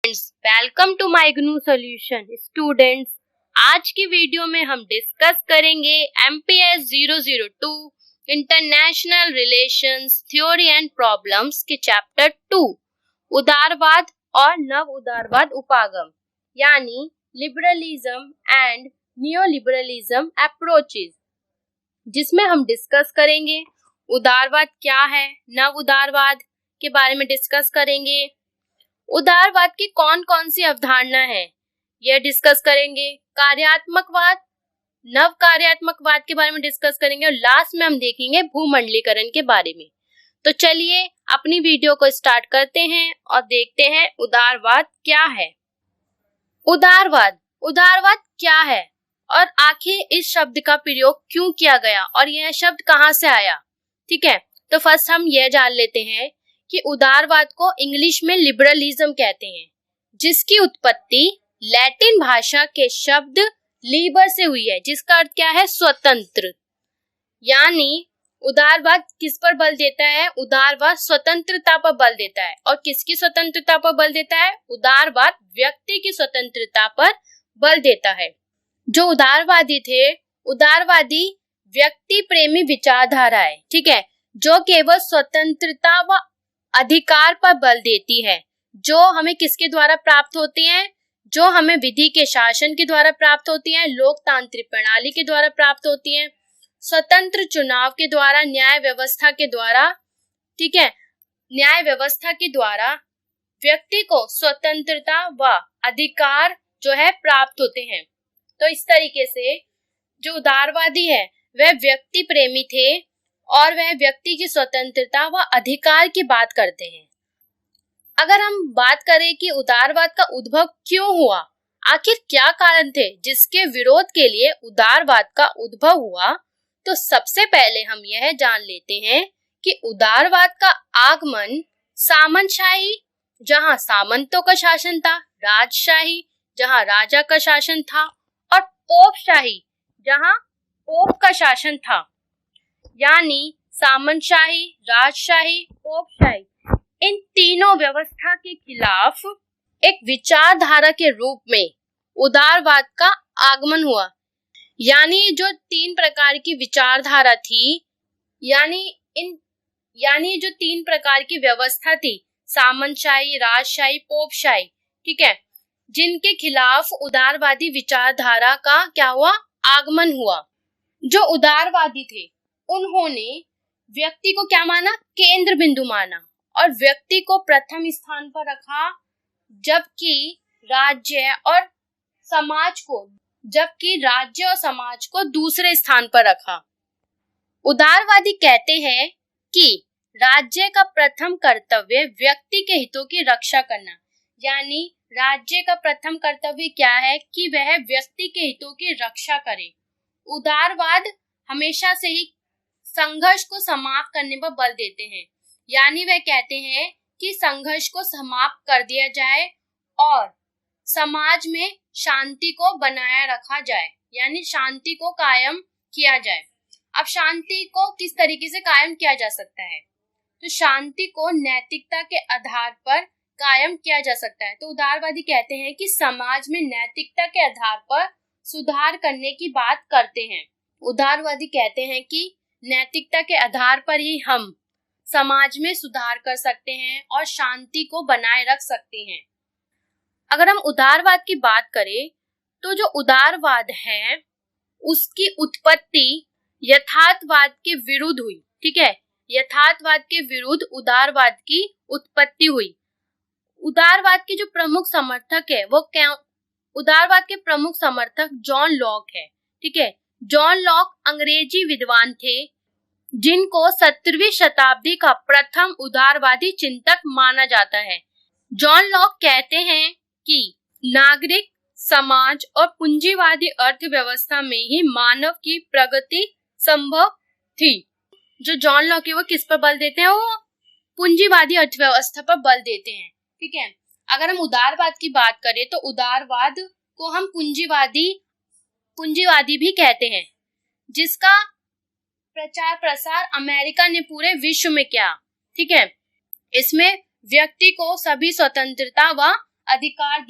Welcome to my GNU solution students. आज की video में हम डिस्कस करेंगे MPS 002 international relations theory and problems के चैप्टर 2 उदारवाद और नव उदारवाद उपागम यानी लिबरलिज्म एंड नियोलिबरलिज्म अप्रोचेस, जिसमें हम डिस्कस करेंगे उदारवाद क्या है, नव उदारवाद के बारे में डिस्कस करेंगे, उदारवाद की कौन कौन सी अवधारणा है यह डिस्कस करेंगे, कार्यात्मकवाद, नव कार्यात्मकवाद के बारे में डिस्कस करेंगे और लास्ट में हम देखेंगे भूमंडलीकरण के बारे में। तो चलिए अपनी वीडियो को स्टार्ट करते हैं और देखते हैं उदारवाद क्या है। उदारवाद क्या है और आखिर इस शब्द का प्रयोग क्यों किया गया और यह शब्द कहां से आया। ठीक है, तो फर्स्ट हम यह जान लेते हैं कि उदारवाद को इंग्लिश में लिबरलिज्म कहते हैं, जिसकी उत्पत्ति लैटिन भाषा के शब्द लीबर से हुई है, जिसका अर्थ क्या है, स्वतंत्र। यानी उदारवाद किस पर बल देता है, उदारवाद स्वतंत्रता पर बल देता है। और किसकी स्वतंत्रता पर बल देता है, उदारवाद व्यक्ति की स्वतंत्रता पर बल देता है। जो उदारवादी थे, उदारवादी व्यक्ति प्रेमी विचारधारा है, ठीक है, जो केवल स्वतंत्रता व अधिकार पर बल देती है, जो हमें किसके द्वारा प्राप्त होती हैं, जो हमें विधि के शासन के द्वारा प्राप्त होती हैं, लोकतांत्रिक प्रणाली के द्वारा प्राप्त होती हैं, स्वतंत्र चुनाव के द्वारा, न्याय व्यवस्था के द्वारा, ठीक है, न्याय व्यवस्था के द्वारा व्यक्ति को स्वतंत्रता व अधिकार जो है प्राप्त होते हैं। तो इस तरीके से जो उदारवादी है वह व्यक्ति प्रेमी थे और वह व्यक्ति की स्वतंत्रता व अधिकार की बात करते हैं। अगर हम बात करें कि उदारवाद का उद्भव क्यों हुआ, आखिर क्या कारण थे जिसके विरोध के लिए उदारवाद का उद्भव हुआ, तो सबसे पहले हम यह जान लेते हैं कि उदारवाद का आगमन सामंतशाही, जहां सामंतों का शासन था, राजशाही जहां राजा का शासन था, और पोपशाही जहां पोप का शासन था। यानी सामंतशाही, राजशाही, पोपशाही, इन तीनों व्यवस्था के खिलाफ एक विचारधारा के रूप में उदारवाद का आगमन हुआ। यानी जो तीन प्रकार की विचारधारा थी, यानी जो तीन प्रकार की व्यवस्था थी, सामंतशाही, राजशाही, पोपशाही, ठीक है, जिनके खिलाफ उदारवादी विचारधारा का क्या हुआ, आगमन हुआ। जो उदारवादी थे उन्होंने व्यक्ति को क्या माना, केंद्र बिंदु माना और व्यक्ति को प्रथम स्थान पर रखा, जबकि राज्य और समाज को दूसरे स्थान पर रखा। उदारवादी कहते हैं कि राज्य का प्रथम कर्तव्य व्यक्ति के हितों की रक्षा करना, यानी राज्य का प्रथम कर्तव्य क्या है कि वह व्यक्ति के हितों की रक्षा करे। उदारवाद हमेशा से ही संघर्ष को समाप्त करने पर बल देते हैं, यानी वह कहते हैं कि संघर्ष को समाप्त कर दिया जाए और समाज में शांति को बनाया रखा जाए, यानी शांति को कायम किया जाए। अब शांति को किस तरीके से कायम किया जा सकता है, तो शांति को नैतिकता के आधार पर कायम किया जा सकता है। तो उदारवादी कहते हैं कि समाज में नैतिकता के आधार पर सुधार करने की बात करते हैं। उदारवादी कहते हैं कि नैतिकता के आधार पर ही हम समाज में सुधार कर सकते हैं और शांति को बनाए रख सकते हैं। अगर हम उदारवाद की बात करें तो जो उदारवाद है उसकी उत्पत्ति यथार्थवाद के विरुद्ध हुई, ठीक है, यथार्थवाद के विरुद्ध उदारवाद की उत्पत्ति हुई। उदारवाद के जो प्रमुख समर्थक है वो क्या, उदारवाद के प्रमुख समर्थक जॉन लॉक है, ठीक है। जॉन लॉक अंग्रेजी विद्वान थे जिनको 17वीं शताब्दी का प्रथम उदारवादी चिंतक माना जाता है। जॉन लॉक कहते हैं कि नागरिक समाज और पूंजीवादी अर्थव्यवस्था में ही मानव की प्रगति संभव थी। जो जॉन लॉक है वो किस पर बल देते हैं, वो पूंजीवादी अर्थव्यवस्था पर बल देते हैं, ठीक है। अगर हम उदारवाद की बात करें तो उदारवाद को हम पूंजीवादी भी कहते हैं, जिसका प्रचार प्रसार अमेरिका ने पूरे विश्व में किया, ठीक है। इसमें व्यक्ति को सभी स्वतंत्रता व अधिकार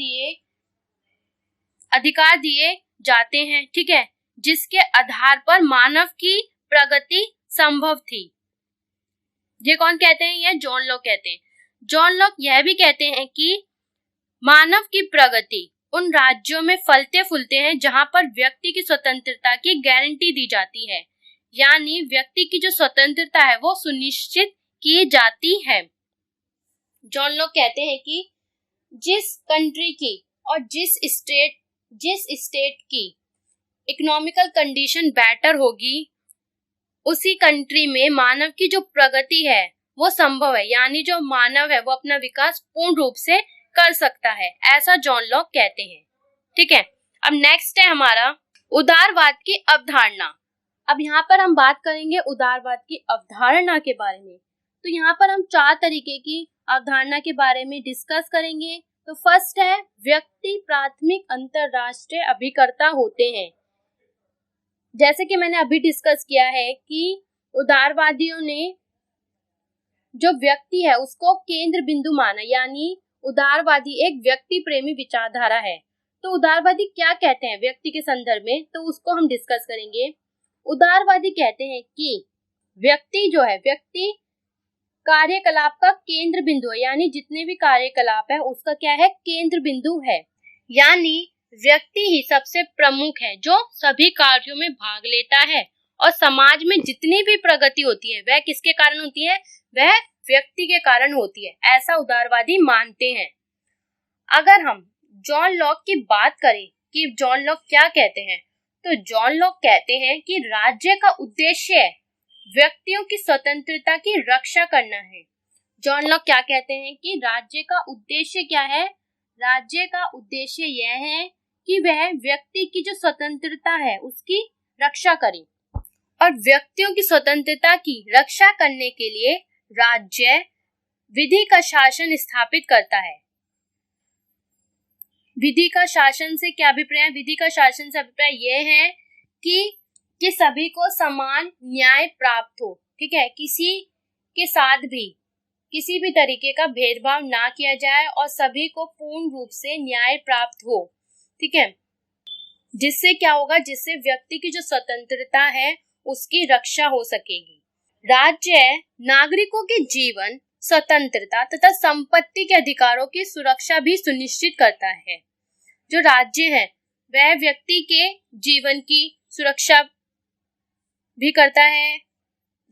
दिए जाते हैं, ठीक है, जिसके आधार पर मानव की प्रगति संभव थी। ये कौन कहते हैं? ये जॉन लॉक कहते हैं। जॉन लॉक यह भी कहते हैं कि मानव की प्रगति उन राज्यों में फलते फूलते हैं जहां पर व्यक्ति की स्वतंत्रता की गारंटी दी जाती है, यानी व्यक्ति की जो स्वतंत्रता है वो सुनिश्चित की जाती है। जॉन लॉक कहते हैं कि जिस कंट्री की और जिस स्टेट की इकोनॉमिकल कंडीशन बेटर होगी, उसी कंट्री में मानव की जो प्रगति है वो संभव है, यानी जो मानव है वो अपना विकास पूर्ण रूप से कर सकता है, ऐसा जॉन लॉक कहते हैं। ठीक है, अब नेक्स्ट है हमारा उदारवाद की अवधारणा। अब यहाँ पर हम बात करेंगे उदारवाद की अवधारणा के बारे में। तो यहाँ पर हम 4 तरीके की अवधारणा के बारे में डिस्कस करेंगे। तो फर्स्ट है व्यक्ति प्राथमिक अंतरराष्ट्रीय अभिकर्ता होते हैं। जैसे कि मैंने अभी डिस्कस किया है कि उदारवादियों ने जो व्यक्ति है उसको केंद्र बिंदु माना, यानी उदारवादी एक व्यक्ति प्रेमी विचारधारा है। तो उदारवादी क्या कहते हैं व्यक्ति के संदर्भ में, तो उसको हम डिस्कस करेंगे। उदारवादी कहते हैं कि व्यक्ति जो है, व्यक्ति कार्यकलाप का केंद्र बिंदु है, यानी जितने भी कार्यकलाप है उसका क्या है, केंद्र बिंदु है, यानी व्यक्ति ही सबसे प्रमुख है जो सभी कार्यों में भाग लेता है और समाज में जितनी भी प्रगति होती है वह किसके कारण होती है, वह व्यक्ति के कारण होती है, ऐसा उदारवादी मानते हैं। अगर हम जॉन लॉक की बात करें कि जॉन लॉक क्या कहते हैं, तो जॉन लॉक कहते हैं कि राज्य का उद्देश्य व्यक्तियों की स्वतंत्रता की रक्षा करना है। जॉन लॉक क्या कहते हैं कि राज्य का उद्देश्य क्या है, राज्य का उद्देश्य यह है कि वह व्यक्ति की जो स्वतंत्रता है उसकी रक्षा करे, और व्यक्तियों की स्वतंत्रता की रक्षा करने के लिए राज्य विधि का शासन स्थापित करता है। विधि का शासन से क्या अभिप्राय? विधि का शासन से अभिप्राय यह है कि सभी को समान न्याय प्राप्त हो, ठीक है, किसी के साथ भी किसी भी तरीके का भेदभाव ना किया जाए और सभी को पूर्ण रूप से न्याय प्राप्त हो, ठीक है, जिससे क्या होगा, जिससे व्यक्ति की जो स्वतंत्रता है उसकी रक्षा हो सकेगी। राज्य नागरिकों के जीवन, स्वतंत्रता तथा संपत्ति के अधिकारों की सुरक्षा भी सुनिश्चित करता है। जो राज्य है वह व्यक्ति के जीवन की सुरक्षा भी करता है,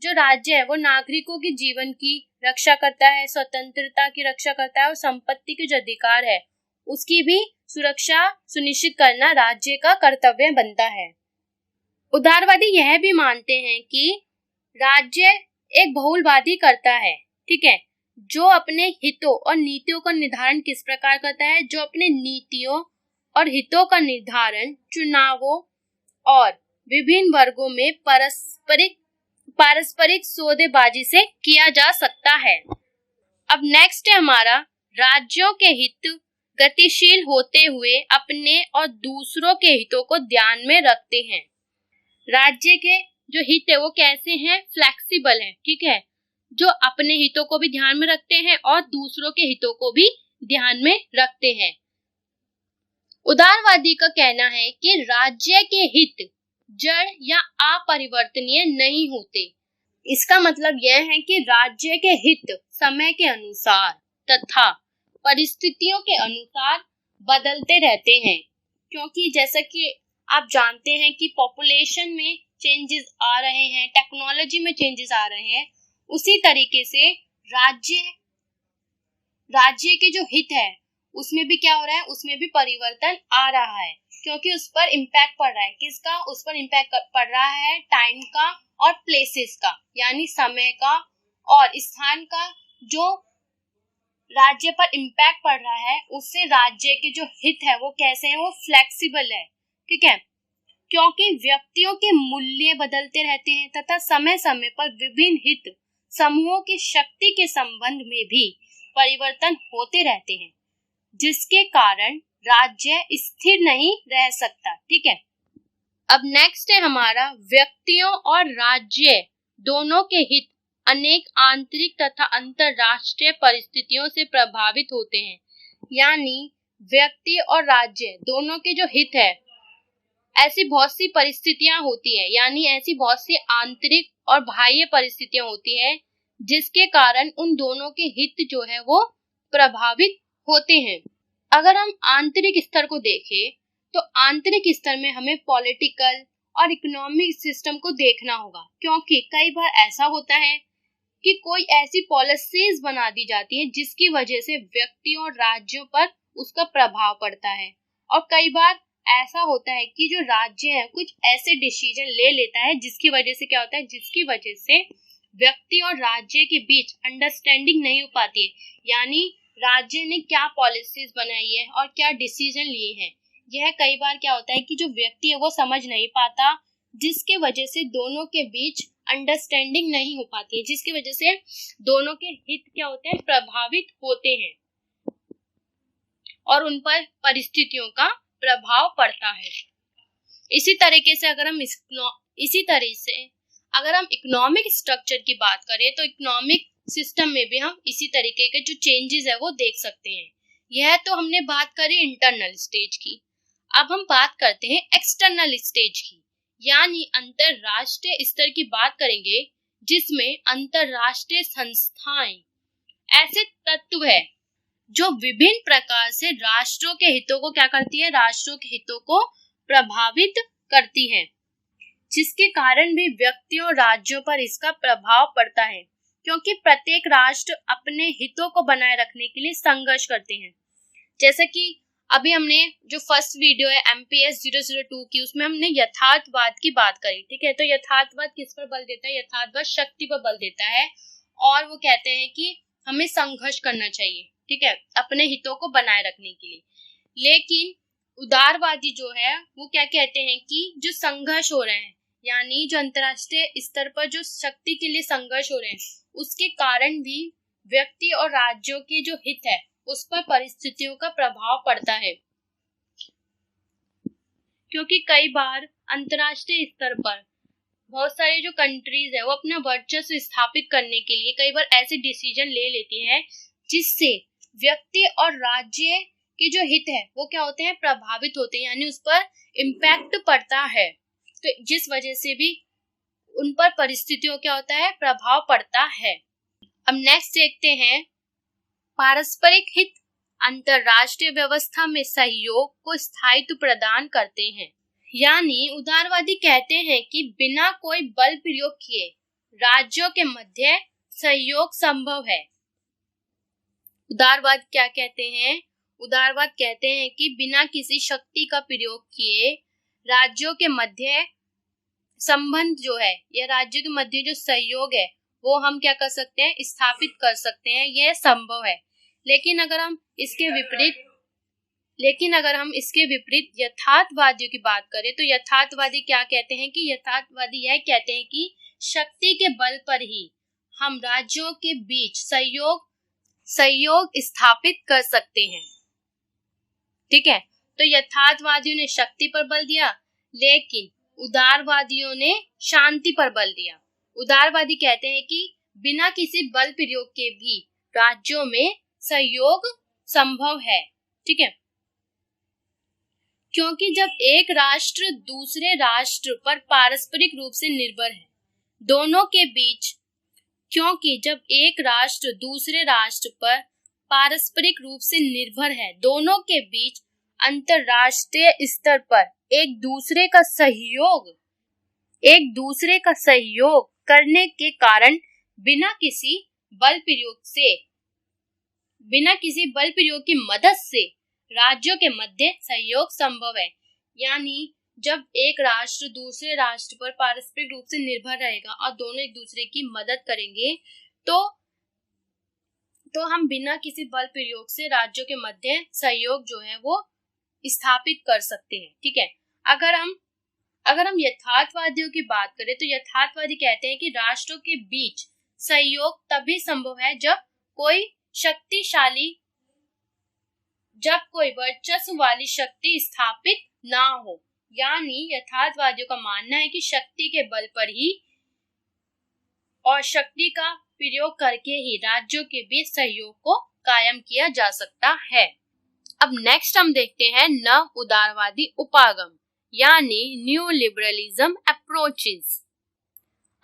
जो राज्य है वो नागरिकों के जीवन की रक्षा करता है, स्वतंत्रता की रक्षा करता है और संपत्ति के जो अधिकार है उसकी भी सुरक्षा सुनिश्चित करना राज्य का कर्तव्य बनता है। उदारवादी यह भी मानते हैं कि राज्य एक बहुलवादी करता है, ठीक है, जो अपने हितों और नीतियों का निर्धारण किस प्रकार करता है, जो अपने नीतियों और हितों का निर्धारण चुनावों और विभिन्न वर्गों में पारस्परिक सौदेबाजी से किया जा सकता है। अब नेक्स्ट है हमारा राज्यों के हित गतिशील होते हुए अपने और दूसरों के हितों को ध्यान में रखते हैं। राज्य के जो हित है वो कैसे हैं, फ्लेक्सिबल है, ठीक है, जो अपने हितों को भी ध्यान में रखते हैं और दूसरों के हितों को भी ध्यान में रखते हैं। उदारवादी का कहना है कि राज्य के हित जड़ या अपरिवर्तनीय नहीं होते। इसका मतलब यह है कि राज्य के हित समय के अनुसार तथा परिस्थितियों के अनुसार बदलते रहते हैं, क्योंकि जैसा कि आप जानते हैं कि पॉपुलेशन में चेंजेस आ रहे हैं, टेक्नोलॉजी में चेंजेस आ रहे हैं, उसी तरीके से राज्य के जो हित है उसमें भी क्या हो रहा है, उसमें भी परिवर्तन आ रहा है, क्योंकि उस पर इम्पैक्ट पड़ रहा है। किसका? उस पर इम्पैक्ट पड़ रहा है टाइम का और प्लेसेस का, यानी समय का और स्थान का। जो राज्य पर इम्पैक्ट पड़ रहा है उससे राज्य के जो हित है वो कैसे है, वो फ्लेक्सिबल है, ठीक है, क्योंकि व्यक्तियों के मूल्य बदलते रहते हैं तथा समय समय पर विभिन्न हित समूहों की शक्ति के संबंध में भी परिवर्तन होते रहते हैं, जिसके कारण राज्य स्थिर नहीं रह सकता, ठीक है। अब नेक्स्ट है हमारा व्यक्तियों और राज्य दोनों के हित अनेक आंतरिक तथा अंतरराष्ट्रीय परिस्थितियों से प्रभावित होते हैं, यानी व्यक्ति और राज्य दोनों के जो हित है, ऐसी बहुत सी परिस्थितियां होती है, यानी ऐसी बहुत सी आंतरिक और बाह्य परिस्थितियां होती है जिसके कारण उन दोनों के हित जो है वो प्रभावित होते हैं। अगर हम आंतरिक स्तर को देखें तो आंतरिक स्तर में हमें पॉलिटिकल और इकोनॉमिक सिस्टम को देखना होगा, क्योंकि कई बार ऐसा होता है कि कोई ऐसी पॉलिसीज बना दी जाती है जिसकी वजह से व्यक्ति और राज्यों पर उसका प्रभाव पड़ता है। और कई बार ऐसा होता है कि जो राज्य है कुछ ऐसे डिसीजन ले लेता है जिसकी वजह से क्या होता है, जिसकी वजह से व्यक्ति और राज्य के बीच अंडरस्टैंडिंग नहीं हो पाती है, यानी राज्य ने क्या पॉलिसीज बनाई है और क्या डिसीजन लिए हैं, यह कई बार क्या होता है कि जो व्यक्ति है वो समझ नहीं पाता, जिसके वजह से दोनों के बीच अंडरस्टैंडिंग नहीं हो पाती है, जिसकी वजह से दोनों के हित क्या होते हैं, प्रभावित होते हैं और उन पर परिस्थितियों का प्रभाव पड़ता है। इसी तरीके से अगर हम इकोनॉमिक स्ट्रक्चर की बात करें तो इकोनॉमिक सिस्टम में भी हम इसी तरीके के जो चेंजेस है वो देख सकते हैं। यह तो हमने बात करी इंटरनल स्टेज की। अब हम बात करते हैं एक्सटर्नल स्टेज की, यानी अंतरराष्ट्रीय स्तर की बात करेंगे, जिसमें अंतरराष्ट्रीय संस्थाएं ऐसे तत्व है जो विभिन्न प्रकार से राष्ट्रों के हितों को क्या करती है, राष्ट्रों के हितों को प्रभावित करती है, जिसके कारण भी व्यक्तियों और राज्यों पर इसका प्रभाव पड़ता है, क्योंकि प्रत्येक राष्ट्र अपने हितों को बनाए रखने के लिए संघर्ष करते हैं। जैसे कि अभी हमने जो फर्स्ट वीडियो है MPS 002 की, उसमें हमने यथार्थवाद की बात करी, ठीक है। तो यथार्थवाद किस पर बल देता है, यथार्थवाद शक्ति पर बल देता है, और वो कहते हैं कि हमें संघर्ष करना चाहिए, ठीक है, अपने हितों को बनाए रखने के लिए। लेकिन उदारवादी जो है वो क्या कहते हैं कि जो संघर्ष हो रहे हैं, यानी जो अंतरराष्ट्रीय स्तर पर जो शक्ति के लिए संघर्ष हो रहे हैं, उसके कारण भी व्यक्ति और राज्यों के जो हित है उस पर परिस्थितियों का प्रभाव पड़ता है, क्योंकि कई बार अंतरराष्ट्रीय स्तर पर बहुत सारे जो कंट्रीज है वो अपना वर्चस्व स्थापित करने के लिए कई बार ऐसे डिसीजन ले लेती हैं जिससे व्यक्ति और राज्य के जो हित है वो क्या होते हैं, प्रभावित होते हैं, यानी उस पर इम्पैक्ट पड़ता है, तो जिस वजह से भी उन पर परिस्थितियों क्या होता है, प्रभाव पड़ता है। अब नेक्स्ट देखते हैं, पारस्परिक हित अंतरराष्ट्रीय व्यवस्था में सहयोग को स्थायित्व प्रदान करते हैं, यानी उदारवादी कहते हैं कि बिना कोई बल प्रयोग किए राज्यों के मध्य सहयोग संभव है। उदारवाद क्या कहते हैं, उदारवाद कहते हैं कि बिना किसी शक्ति का प्रयोग किए राज्यों के मध्य संबंध जो है या राज्यों के मध्य जो सहयोग है वो हम क्या कर सकते हैं, स्थापित कर सकते हैं, यह संभव है। लेकिन अगर हम इसके विपरीत यथार्थवादियों की बात करें तो यथार्थवादी क्या कहते हैं कि यथार्थवादी यह कहते हैं कि शक्ति के बल पर ही हम राज्यों के बीच सहयोग स्थापित कर सकते हैं, ठीक है। तो यथार्थवादियों ने शक्ति पर बल दिया, लेकिन उदारवादियों ने शांति पर बल दिया। उदारवादी कहते हैं कि बिना किसी बल प्रयोग के भी राज्यों में सहयोग संभव है, ठीक है, क्योंकि जब एक राष्ट्र दूसरे राष्ट्र पर पारस्परिक रूप से निर्भर है, दोनों के बीच क्योंकि जब एक राष्ट्र दूसरे राष्ट्र पर पारस्परिक रूप से निर्भर है, दोनों के बीच अंतरराष्ट्रीय स्तर पर एक दूसरे का सहयोग करने के कारण बिना किसी बल प्रयोग की मदद से राज्यों के मध्य सहयोग संभव है। यानी जब एक राष्ट्र दूसरे राष्ट्र पर पारस्परिक रूप से निर्भर रहेगा और दोनों एक दूसरे की मदद करेंगे तो हम बिना किसी बल प्रयोग से राज्यों के मध्य सहयोग जो है वो स्थापित कर सकते हैं, ठीक है। अगर हम यथार्थवादियों की बात करें तो यथार्थवादी कहते हैं कि राष्ट्रों के बीच सहयोग तभी संभव है जब कोई वर्चस्व वाली शक्ति स्थापित ना हो। यानी यथार्थवादियों का मानना है कि शक्ति के बल पर ही और शक्ति का प्रयोग करके ही राज्यों के बीच सहयोग को कायम किया जा सकता है। अब नेक्स्ट हम देखते हैं नव उदारवादी उपागम यानी न्यू लिबरलिज्म अप्रोचेस।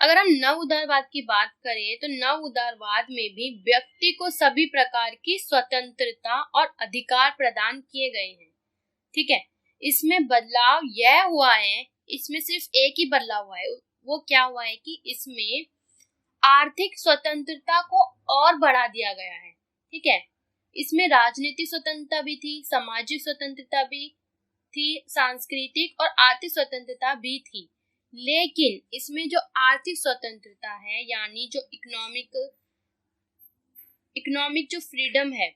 अगर हम नव उदारवाद की बात करें तो नव उदारवाद में भी व्यक्ति को सभी प्रकार की स्वतंत्रता और अधिकार प्रदान किए गए हैं। ठीक है, इसमें बदलाव यह हुआ है, इसमें सिर्फ एक ही बदलाव हुआ है, वो क्या हुआ है कि इसमें आर्थिक स्वतंत्रता को और बढ़ा दिया गया है। ठीक है, इसमें राजनीतिक स्वतंत्रता भी थी, सामाजिक स्वतंत्रता भी थी, सांस्कृतिक और आर्थिक स्वतंत्रता भी थी, लेकिन इसमें जो आर्थिक स्वतंत्रता है यानी जो इकोनॉमिक जो फ्रीडम है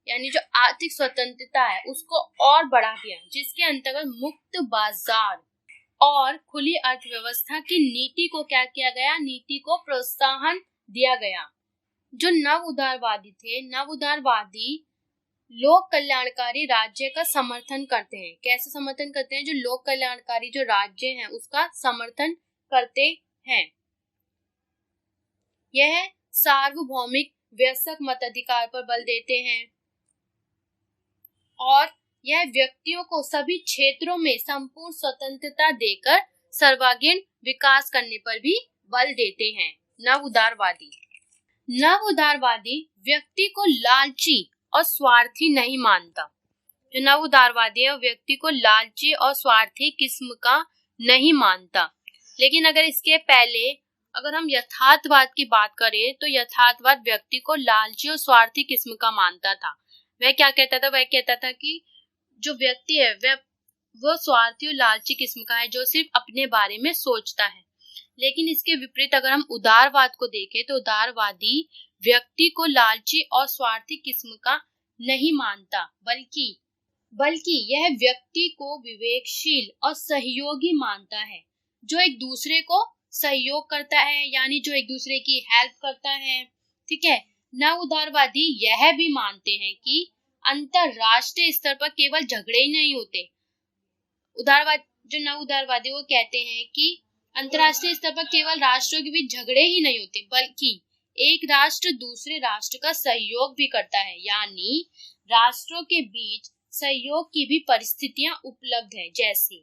यानी जो आर्थिक स्वतंत्रता है उसको और बढ़ा दिया, जिसके अंतर्गत मुक्त बाजार और खुली अर्थव्यवस्था की नीति को क्या किया गया, नीति को प्रोत्साहन दिया गया। जो नव उदारवादी थे, नव उदारवादी लोक कल्याणकारी राज्य का समर्थन करते हैं। कैसे समर्थन करते हैं? जो लोक कल्याणकारी जो राज्य हैं उसका समर्थन करते हैं। यह सार्वभौमिक वयस्क मताधिकार पर बल देते हैं और यह व्यक्तियों को सभी क्षेत्रों में संपूर्ण स्वतंत्रता देकर सर्वांगीण विकास करने पर भी बल देते हैं। नव उदारवादी व्यक्ति को लालची और स्वार्थी नहीं मानता। जो नव उदारवादी है व्यक्ति को लालची और स्वार्थी किस्म का नहीं मानता। लेकिन अगर इसके पहले अगर हम यथार्थवाद की बात करें तो यथार्थवाद व्यक्ति को लालची और स्वार्थी किस्म का मानता था। वह क्या कहता था? वह कहता था कि जो व्यक्ति है वो स्वार्थी और लालची किस्म का है, जो सिर्फ अपने बारे में सोचता है। लेकिन इसके विपरीत अगर हम उदारवाद को देखें तो उदारवादी व्यक्ति को लालची और स्वार्थी किस्म का नहीं मानता, बल्कि यह व्यक्ति को विवेकशील और सहयोगी मानता है, जो एक दूसरे को सहयोग करता है यानी जो एक दूसरे की हेल्प करता है। ठीक है, नव उदारवादी यह भी मानते हैं कि अंतरराष्ट्रीय स्तर पर केवल झगड़े ही नहीं होते। जो नव उदारवादी वो कहते हैं कि अंतरराष्ट्रीय स्तर पर केवल राष्ट्रों के बीच झगड़े ही नहीं होते, बल्कि एक राष्ट्र दूसरे राष्ट्र का सहयोग भी करता है, यानी राष्ट्रों के बीच सहयोग की भी परिस्थितियां उपलब्ध है, जैसे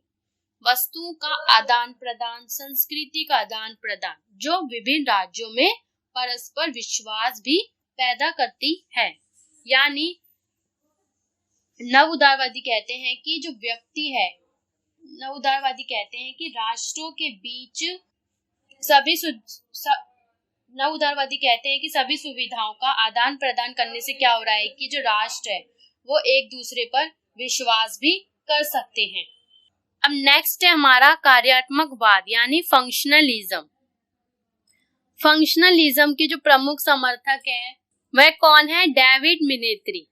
वस्तुओं का आदान प्रदान, संस्कृति का आदान प्रदान, जो विभिन्न राज्यों में परस्पर विश्वास भी पैदा करती है। यानी नव उदारवादी कहते हैं कि जो व्यक्ति है, नव उदारवादी कहते हैं कि राष्ट्रों के बीच नव उदारवादी कहते हैं कि सभी सुविधाओं का आदान प्रदान करने से क्या हो रहा है कि जो राष्ट्र है वो एक दूसरे पर विश्वास भी कर सकते हैं। अब नेक्स्ट है हमारा कार्यात्मकवाद यानी फंक्शनलिज्म। फंक्शनलिज्म के जो प्रमुख समर्थक है वह कौन है? डेविड मिनेत्री।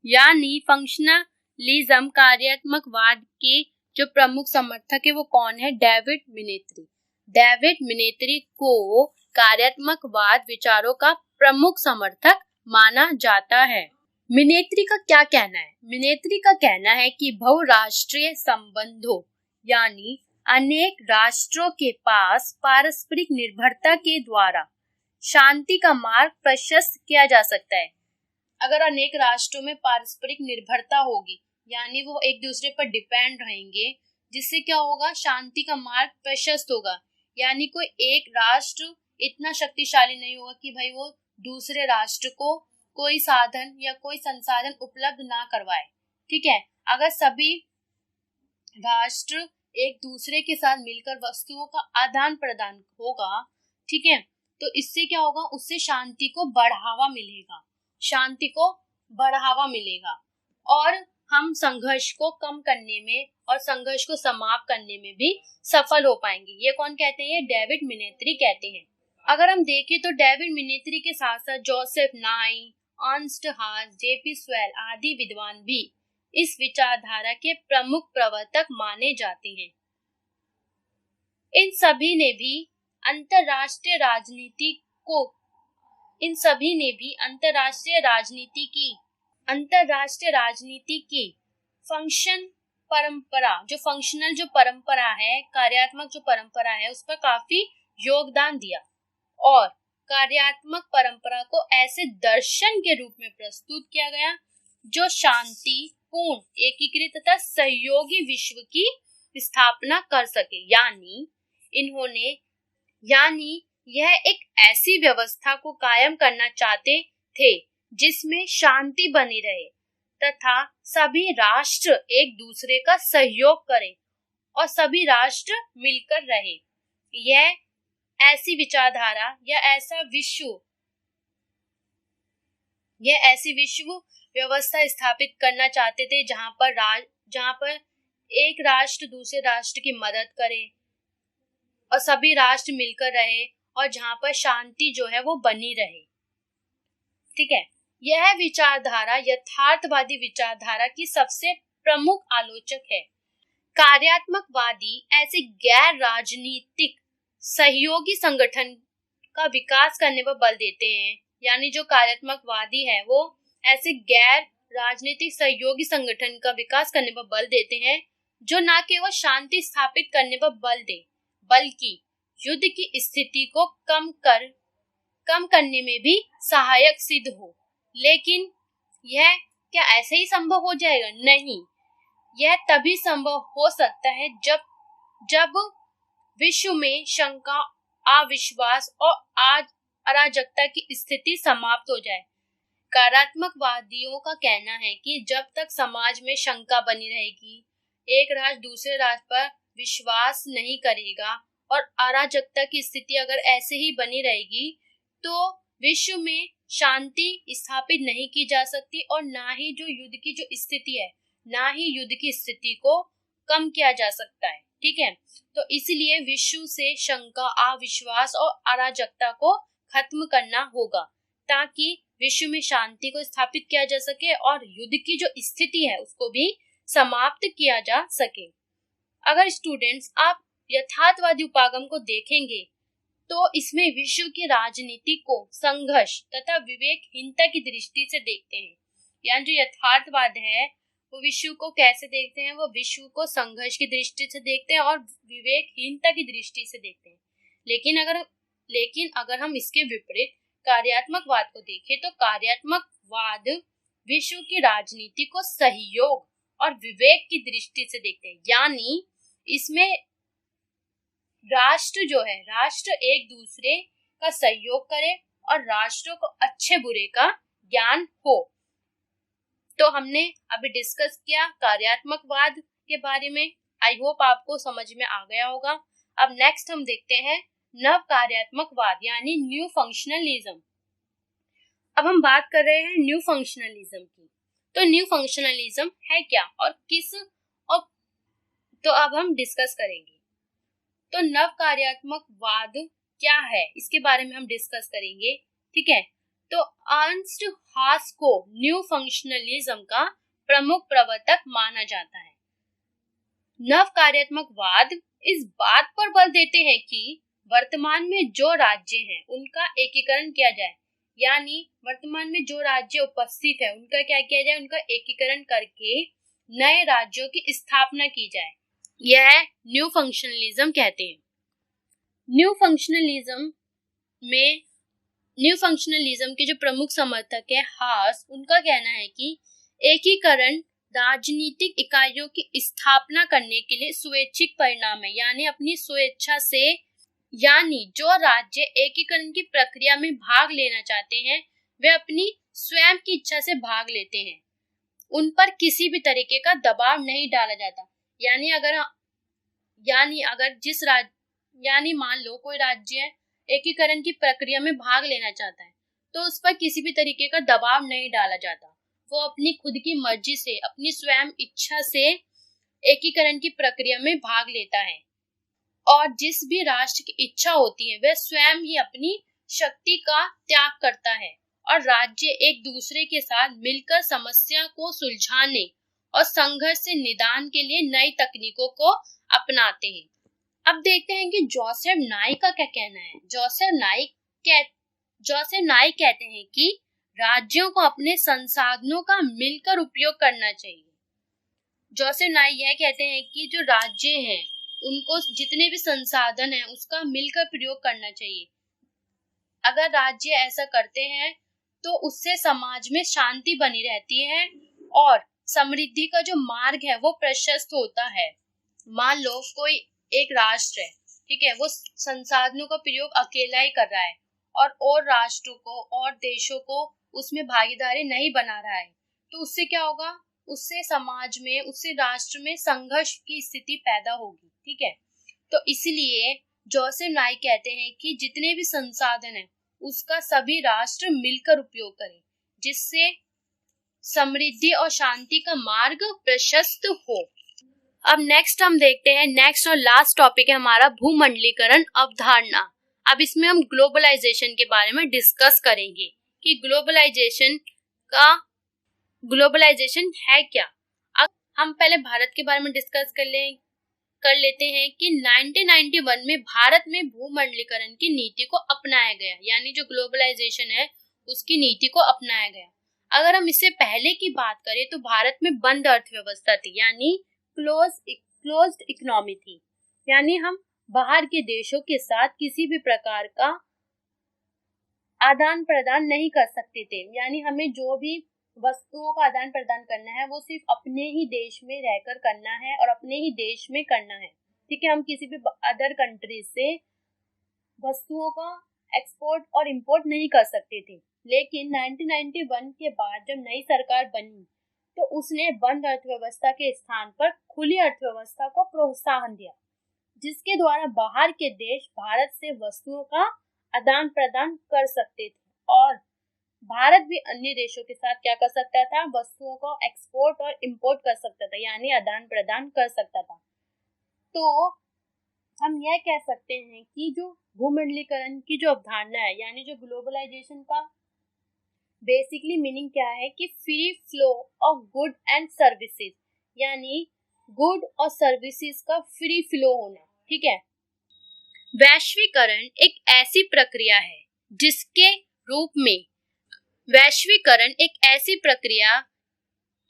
यानी फंक्शनलिज्म कार्यात्मकवाद के जो प्रमुख समर्थक है वो कौन है? डेविड मिनेत्री। डेविड मिनेत्री को कार्यात्मकवाद विचारों का प्रमुख समर्थक माना जाता है। मिनेत्री का क्या कहना है? मिनेत्री का कहना है कि बहुराष्ट्रीय संबंधों यानी अनेक राष्ट्रों के पास पारस्परिक निर्भरता के द्वारा शांति का मार्ग प्रशस्त किया जा सकता है। अगर अनेक राष्ट्रों में पारस्परिक निर्भरता होगी यानी वो एक दूसरे पर डिपेंड रहेंगे, जिससे क्या होगा? शांति का मार्ग प्रशस्त होगा। यानी कोई एक राष्ट्र इतना शक्तिशाली नहीं होगा कि भाई वो दूसरे राष्ट्र को कोई साधन या कोई संसाधन उपलब्ध ना करवाए। ठीक है, अगर सभी राष्ट्र एक दूसरे के साथ मिलकर वस्तुओं का आदान प्रदान होगा, ठीक है, तो इससे क्या होगा? उससे शांति को बढ़ावा मिलेगा और हम संघर्ष को कम करने में और संघर्ष को समाप्त करने में भी सफल हो पाएंगे। ये कौन कहते हैं? डेविड मिनेत्री कहते हैं। अगर हम देखें तो डेविड मिनेत्री के साथ साथ जोसेफ नाई, अर्नस्ट हास, जेपी स्वेल आदि विद्वान भी इस विचारधारा के प्रमुख प्रवर्तक माने जाते हैं। इन सभी ने भी अंतरराष्ट्रीय राजनीति की फंक्शनल जो परंपरा है, कार्यात्मक जो परंपरा है, उस पर काफी योगदान दिया और कार्यात्मक परंपरा को ऐसे दर्शन के रूप में प्रस्तुत किया गया जो शांतिपूर्ण, एकीकृत तथा सहयोगी विश्व की स्थापना कर सके। यानी यह एक ऐसी व्यवस्था को कायम करना चाहते थे जिसमें शांति बनी रहे तथा सभी राष्ट्र एक दूसरे का सहयोग करें और सभी राष्ट्र मिलकर रहे। यह ऐसी विचारधारा या ऐसी विश्व व्यवस्था स्थापित करना चाहते थे जहां पर एक राष्ट्र दूसरे राष्ट्र की मदद करे और सभी राष्ट्र मिलकर रहे और जहां पर शांति जो है वो बनी रहे। ठीक है, यह विचारधारा यथार्थवादी विचारधारा की सबसे प्रमुख आलोचक है। कार्यात्मकवादी ऐसे गैर राजनीतिक सहयोगी संगठन का विकास करने पर बल देते हैं। यानी जो कार्यात्मकवादी है वो ऐसे गैर राजनीतिक सहयोगी संगठन का विकास करने पर बल देते हैं जो न केवल शांति स्थापित करने पर बल दे बल्कि युद्ध की स्थिति को कम करने में भी सहायक सिद्ध हो। लेकिन यह क्या ऐसे ही संभव हो जाएगा? नहीं, यह तभी संभव हो सकता है जब विश्व में शंका, अविश्वास और अराजकता की स्थिति समाप्त हो जाए। कार्यात्मकवादियों का कहना है कि जब तक समाज में शंका बनी रहेगी, एक राष्ट्र दूसरे राष्ट्र पर विश्वास नहीं करेगा और अराजकता की स्थिति अगर ऐसे ही बनी रहेगी तो विश्व में शांति स्थापित नहीं की जा सकती और ना ही जो युद्ध की जो स्थिति है, ना ही युद्ध की स्थिति को कम किया जा सकता है। ठीक है, तो इसलिए विश्व से शंका, अविश्वास और अराजकता को खत्म करना होगा ताकि विश्व में शांति को स्थापित किया जा सके और युद्ध की जो स्थिति है उसको भी समाप्त किया जा सके। अगर स्टूडेंट्स आप यथार्थवादी उपागम को देखेंगे तो इसमें विश्व की राजनीति को संघर्ष तथा विवेकहीनता की दृष्टि से देखते हैं। यानी जो यथार्थवाद है वो विश्व को कैसे देखते हैं? वो विश्व को संघर्ष की दृष्टि से देखते हैं और विवेकहीनता की दृष्टि से देखते हैं। लेकिन अगर हम इसके विपरीत कार्यात्मकवाद को देखें तो कार्यात्मकवाद विश्व की राजनीति को सहयोग और विवेक की दृष्टि से देखते हैं। यानी इसमें राष्ट्र एक दूसरे का सहयोग करे और राष्ट्रों को अच्छे बुरे का ज्ञान हो। तो हमने अभी डिस्कस किया कार्यात्मकवाद के बारे में। आई होप आपको समझ में आ गया होगा। अब नेक्स्ट हम देखते हैं नव कार्यात्मकवाद यानी न्यू फंक्शनलिज्म। अब हम बात कर रहे हैं न्यू फंक्शनलिज्म की। तो न्यू फंक्शनलिज्म है क्या और तो अब हम डिस्कस करेंगे। तो नव कार्यात्मकवाद क्या है इसके बारे में हम डिस्कस करेंगे। ठीक है, तो अर्नस्ट हास को न्यू फंक्शनलिज्म का प्रमुख प्रवर्तक माना जाता है। नव कार्यात्मकवाद इस बात पर बल देते हैं कि वर्तमान में जो राज्य हैं उनका एकीकरण किया जाए। यानी वर्तमान में जो राज्य उपस्थित है उनका क्या किया जाए? उनका एकीकरण करके नए राज्यों की स्थापना की जाए। यह न्यू फंक्शनलिज्म कहते हैं। न्यू फंक्शनलिज्म के जो प्रमुख समर्थक है हास, उनका कहना है कि एकीकरण राजनीतिक इकाइयों की स्थापना करने के लिए स्वैच्छिक परिणाम है। यानी अपनी स्वेच्छा से, यानी जो राज्य एकीकरण की प्रक्रिया में भाग लेना चाहते हैं वे अपनी स्वयं की इच्छा से भाग लेते हैं, उन पर किसी भी तरीके का दबाव नहीं डाला जाता। यानी मान लो कोई राज्य एकीकरण की प्रक्रिया में भाग लेना चाहता है तो उस पर किसी भी तरीके का दबाव नहीं डाला जाता। वो अपनी खुद की मर्जी से, अपनी स्वयं इच्छा से एकीकरण की प्रक्रिया में भाग लेता है और जिस भी राष्ट्र की इच्छा होती है वह स्वयं ही अपनी शक्ति का त्याग करता है और राज्य एक दूसरे के साथ मिलकर समस्या को सुलझाने और संघर्ष से निदान के लिए नई तकनीकों को अपनाते हैं। अब देखते हैं कि जोसेफ नाई का क्या कहना है। जोसेफ नाई कहते हैं कि राज्यों को अपने संसाधनों का मिलकर उपयोग करना चाहिए। जोसेफ नाई यह कहते हैं कि जो राज्य हैं उनको जितने भी संसाधन हैं उसका मिलकर प्रयोग करना चाहिए। अगर राज्य ऐसा करते हैं तो उससे समाज में शांति बनी रहती है और समृद्धि का जो मार्ग है वो प्रशस्त होता है। मान लो कोई एक राष्ट्र है, ठीक है, वो संसाधनों का प्रयोग अकेला ही कर रहा है और राष्ट्रों को और देशों को उसमें भागीदारी नहीं बना रहा है, तो उससे क्या होगा, उससे समाज में, उससे राष्ट्र में संघर्ष की स्थिति पैदा होगी। ठीक है, तो इसलिए जोसेफ नाइक कहते हैं कि जितने भी संसाधन है उसका सभी राष्ट्र मिलकर उपयोग करें, जिससे समृद्धि और शांति का मार्ग प्रशस्त हो। अब नेक्स्ट हम देखते हैं, नेक्स्ट और लास्ट टॉपिक है हमारा भूमंडलीकरण अवधारणा। अब इसमें हम ग्लोबलाइजेशन के बारे में डिस्कस करेंगे कि ग्लोबलाइजेशन है क्या। अब हम पहले भारत के बारे में डिस्कस कर लेते हैं कि 1991 में भारत में भूमंडलीकरण की नीति को अपनाया गया, यानी जो ग्लोबलाइजेशन है उसकी नीति को अपनाया गया। अगर हम इससे पहले की बात करें तो भारत में बंद अर्थव्यवस्था थी, यानी क्लोज्ड इकोनॉमी थी, यानी हम बाहर के देशों के साथ किसी भी प्रकार का आदान प्रदान नहीं कर सकते थे, यानी हमें जो भी वस्तुओं का आदान प्रदान करना है वो सिर्फ अपने ही देश में रहकर करना है और अपने ही देश में करना है। ठीक है, हम किसी भी अदर कंट्री से वस्तुओं का एक्सपोर्ट और इंपोर्ट नहीं कर सकते थे। लेकिन 1991 के बाद जब नई सरकार बनी तो उसने बंद अर्थव्यवस्था के स्थान पर खुली अर्थव्यवस्था को प्रोत्साहन दिया, जिसके द्वारा बाहर के देश भारत से वस्तुओं का आदान प्रदान कर सकते थे और भारत भी अन्य देशों के साथ क्या कर सकता था, वस्तुओं को एक्सपोर्ट और इंपोर्ट कर सकता था, यानी आदान प्रदान कर सकता था। तो हम यह कह सकते हैं कि जो भूमंडलीकरण की जो अवधारणा है, यानी जो ग्लोबलाइजेशन का बेसिकली मीनिंग क्या है कि free flow of good and services, यानी गुड और सर्विसेज का फ्री फ्लो होना। ठीक है, वैश्वीकरण एक ऐसी प्रक्रिया है जिसके रूप में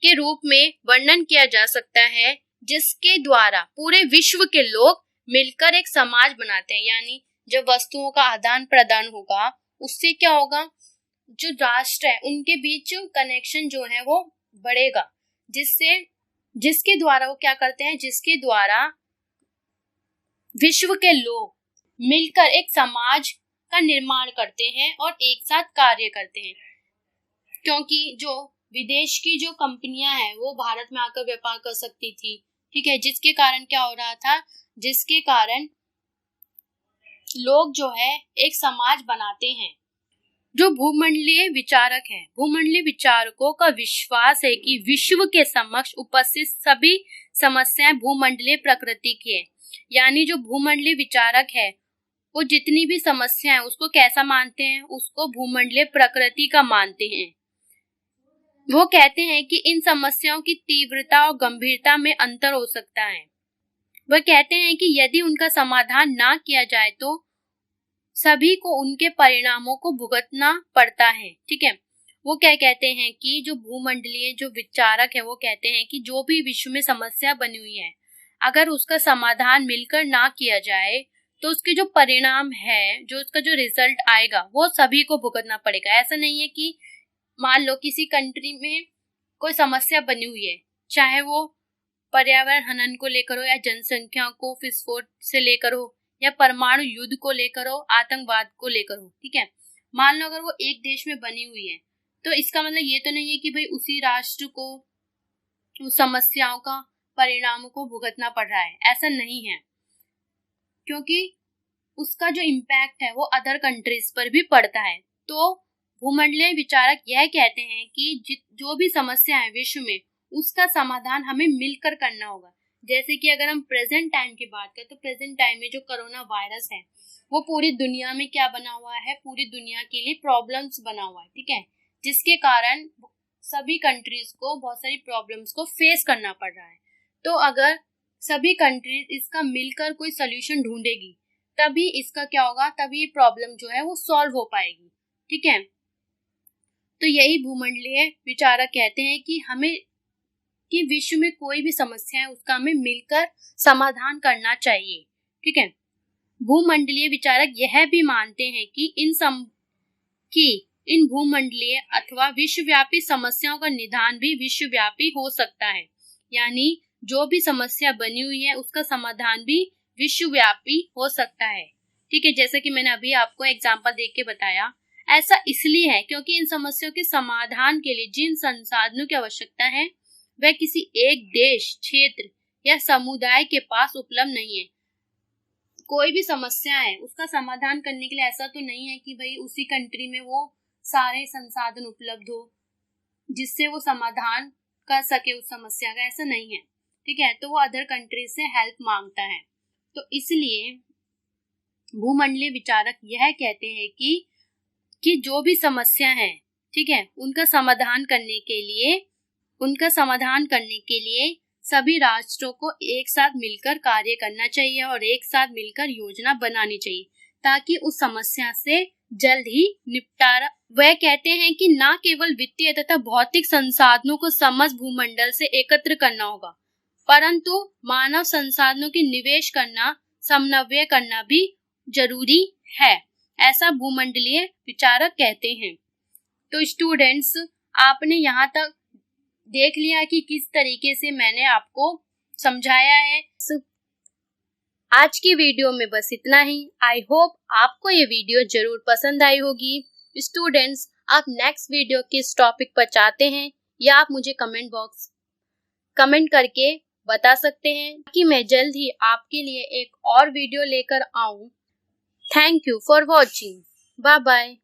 के रूप में वर्णन किया जा सकता है, जिसके द्वारा पूरे विश्व के लोग मिलकर एक समाज बनाते हैं, यानी जब वस्तुओं का आदान प्रदान होगा उससे क्या होगा, जो राष्ट्र है उनके बीच कनेक्शन जो है वो बढ़ेगा, जिसके द्वारा वो क्या करते हैं, जिसके द्वारा विश्व के लोग मिलकर एक समाज का निर्माण करते हैं और एक साथ कार्य करते हैं। क्योंकि जो विदेश की जो कंपनियां हैं वो भारत में आकर व्यापार कर सकती थी। ठीक है, जिसके कारण क्या हो रहा था, जिसके कारण लोग जो है एक समाज बनाते हैं। जो भूमंडलीय विचारक है, भूमंडलीय विचारकों का विश्वास है कि विश्व के समक्ष उपस्थित सभी समस्याएं भूमंडलीय प्रकृति की है, यानी जो भूमंडलीय विचारक है वो जितनी भी समस्या है उसको कैसा मानते हैं, उसको भूमंडलीय प्रकृति का मानते हैं। वो कहते हैं कि इन समस्याओं की तीव्रता और गंभीरता में अंतर हो सकता है। वह कहते हैं कि यदि उनका समाधान ना किया जाए तो सभी को उनके परिणामों को भुगतना पड़ता है। ठीक है, वो क्या कहते हैं कि जो भूमंडलीय जो विचारक है वो कहते हैं कि जो भी विश्व में समस्या बनी हुई है, अगर उसका समाधान मिलकर ना किया जाए तो उसके जो परिणाम है, जो उसका जो रिजल्ट आएगा वो सभी को भुगतना पड़ेगा। ऐसा नहीं है कि मान लो किसी कंट्री में कोई समस्या बनी हुई है, चाहे वो पर्यावरण हनन को लेकर हो या जनसंख्या को विस्फोट से लेकर हो या परमाणु युद्ध को लेकर हो, आतंकवाद को लेकर हो। ठीक है, मान लो अगर वो एक देश में बनी हुई है तो इसका मतलब ये तो नहीं है कि भाई उसी राष्ट्र को उस समस्याओं का परिणामों को भुगतना पड़ रहा है, ऐसा नहीं है, क्योंकि उसका जो इम्पैक्ट है वो अदर कंट्रीज पर भी पड़ता है। तो भूमंडलीय विचारक यह कहते हैं कि जो भी समस्या है विश्व में उसका समाधान हमें मिलकर करना होगा। जैसे कि अगर हम प्रेजेंट टाइम की बात करें तो प्रेजेंट टाइम में जो कोरोना वायरस है वो पूरी दुनिया में क्या बना हुआ है, पूरी दुनिया के लिए प्रॉब्लम्स बना हुआ है। ठीक है, जिसके कारण सभी कंट्रीज को बहुत सारी प्रॉब्लम्स को फेस करना पड़ रहा है। तो अगर सभी कंट्रीज इसका मिलकर कोई सोल्यूशन ढूंढेगी तभी इसका क्या होगा, तभी प्रॉब्लम जो है वो सॉल्व हो पाएगी। ठीक है, तो यही भूमंडलीय विचारक कहते हैं कि विश्व में कोई भी समस्या है उसका हमें मिलकर समाधान करना चाहिए। ठीक है, भूमंडलीय विचारक यह भी मानते हैं कि इन भूमंडलीय अथवा विश्वव्यापी समस्याओं का निदान भी विश्वव्यापी हो सकता है। यानी जो भी समस्या बनी हुई है उसका समाधान भी विश्वव्यापी हो सकता है। ठीक है, जैसे कि मैंने अभी आपको एग्जांपल देख के बताया। ऐसा इसलिए है क्योंकि इन समस्याओं के समाधान के लिए जिन संसाधनों की आवश्यकता है वह किसी एक देश, क्षेत्र या समुदाय के पास उपलब्ध नहीं है। कोई भी समस्या है उसका समाधान करने के लिए ऐसा तो नहीं है कि भाई उसी कंट्री में वो सारे संसाधन उपलब्ध हो जिससे वो समाधान कर सके उस समस्या का, ऐसा नहीं है। ठीक है, तो वो अदर कंट्री से हेल्प मांगता है। तो इसलिए भूमंडलीय विचारक यह कहते हैं कि जो भी समस्या है, ठीक है, उनका समाधान करने के लिए सभी राष्ट्रों को एक साथ मिलकर कार्य करना चाहिए और एक साथ मिलकर योजना बनानी चाहिए ताकि उस समस्या से जल्द ही निपटारा। वह कहते हैं कि न केवल वित्तीय तथा भौतिक संसाधनों को समस्त भूमंडल से एकत्र करना होगा, परंतु मानव संसाधनों की निवेश करना, समन्वय करना भी जरूरी है, ऐसा भूमंडलीय विचारक कहते हैं। तो स्टूडेंट्स, आपने यहाँ तक देख लिया कि किस तरीके से मैंने आपको समझाया है। आज की वीडियो में बस इतना ही। आई होप आपको ये वीडियो जरूर पसंद आई होगी। स्टूडेंट्स, आप नेक्स्ट वीडियो किस टॉपिक पर चाहते हैं या आप मुझे कमेंट करके बता सकते हैं कि मैं जल्द ही आपके लिए एक और वीडियो लेकर आऊं। Thank you for watching. Bye bye.